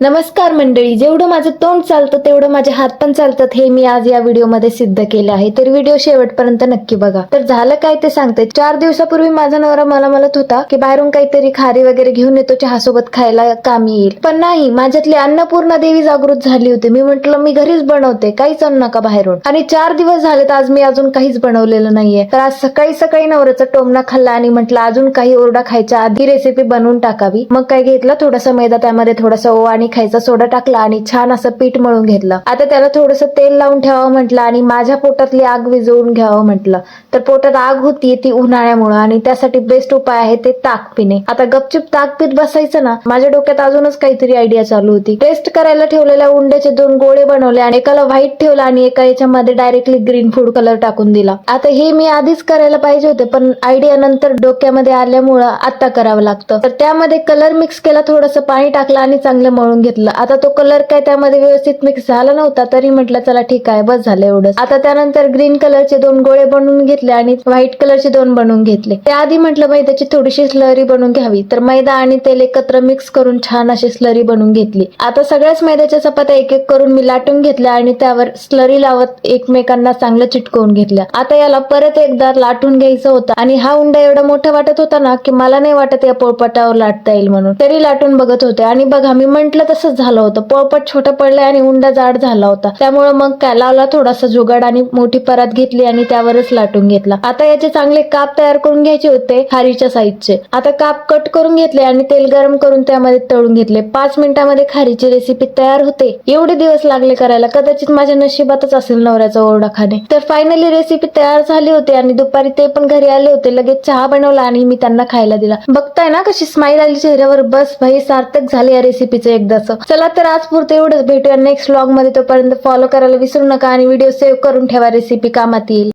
नमस्कार मंडळी, जेवढं माझं तोंड चालतं तेवढं माझे हात पण चालतात हे मी आज या व्हिडिओमध्ये सिद्ध केलं आहे. तर व्हिडिओ शेवटपर्यंत नक्की बघा. तर झालं काय ते सांगते. 4 दिवसापूर्वी माझा नवरा मला म्हणत होता की बाहेरून काहीतरी खारी वगैरे घेऊन येतो, चहासोबत खायला कामी येईल. पण नाही, माझ्यातली अन्नपूर्णा देवी जागृत झाली होती. मी म्हटलं मी घरीच बनवते, काहीच आणू नका बाहेरून. आणि 4 दिवस झालेत आज मी अजून काहीच बनवलेलं नाहीये. तर आज सकाळी सकाळी नवऱ्याचा टोमणा खाल्ला आणि म्हटलं अजून काही ओरडा खायच्या आधी रेसिपी बनवून टाकावी. मग काय घेतलं, थोडासा मैदा, त्यामध्ये थोडासा ओवा आणि खायचा सोडा टाकला आणि छान असं पीठ मळून घेतलं. आता त्याला थोडंसं तेल लावून ठेवावं म्हटलं आणि माझ्या पोटातली आग विझवून घ्यावं म्हटलं. तर पोटात आग होती ती उन्हाळ्यामुळे आणि त्यासाठी बेस्ट उपाय आहे ते ताक पिणे. आता गपचूप ताक पीत बसायचं ना, माझ्या डोक्यात अजूनच काहीतरी आयडिया चालू होती. टेस्ट करायला ठेवलेल्या उंड्याचे 2 गोळे बनवले आणि एकाला व्हाईट ठेवला आणि एका याच्यामध्ये डायरेक्टली ग्रीन फूड कलर टाकून दिला. आता हे मी आधीच करायला पाहिजे होते, पण आयडिया नंतर डोक्यामध्ये आल्यामुळं आता करावं लागतं. तर त्यामध्ये कलर मिक्स केला, थोडंसं पाणी टाकलं आणि चांगलं मळून घेतलं. आता तो कलर काय त्यामध्ये व्यवस्थित मिक्स झाला नव्हता, तरी म्हटलं चला ठीक आहे, बस झालं एवढंच. आता त्यानंतर ग्रीन कलरचे 2 गोळे बनवून घेतले आणि व्हाईट कलरचे 2 बनवून घेतले. त्याआधी म्हटलं मैद्याची थोडीशी स्लरी बनवून घ्यावी, तर मैदा आणि तेल एकत्र मिक्स करून छान अशी स्लरी बनवून घेतली. आता सगळ्याच मैद्याच्या चपात्या एक एक करून मी लाटून घेतल्या आणि त्यावर स्लरी लावत एकमेकांना चांगलं चिटकवून घेतल्या. आता याला परत एकदा लाटून घ्यायचं होतं आणि हा उंडा एवढा मोठा वाटत होता ना की मला नाही वाटत या पोळपाटावर लाटता येईल म्हणून, तरी लाटून बघत होते आणि बघा मी म्हंटल तसंच झालं होतं. पोळपाट छोटं पडलंय आणि उंडा जाड झाला होता. त्यामुळे मग काय लावला थोडासा जुगाड आणि मोठी परात घेतली आणि त्यावरच लाटून घेतला. आता याचे चांगले काप तयार करून घ्यायचे होते खारीच्या साईजचे. आता काप कट करून घेतले आणि तेल गरम करून त्यामध्ये तळून घेतले. 5 मिनिटांमध्ये खारीची रेसिपी तयार होते. एवढे दिवस लागले करायला, कदाचित माझ्या नशिबातच असेल नवऱ्याचा ओरडा खाणे. तर फायनली रेसिपी तयार झाली होती आणि दुपारी ते पण घरी आले होते. लगेच चहा बनवला आणि मी त्यांना खायला दिला. बघताय ना कशी स्माईल आली चेहऱ्यावर. बस भाई, सार्थक झाले या रेसिपीचं एकदाच. चला तर आज पुरते एवढंच. भेटूया नेक्स्ट व्लॉग मध्ये. तोपर्यंत फॉलो करायला विसरू नका आणि व्हिडिओ सेव्ह करून ठेवा, रेसिपी कामात येईल.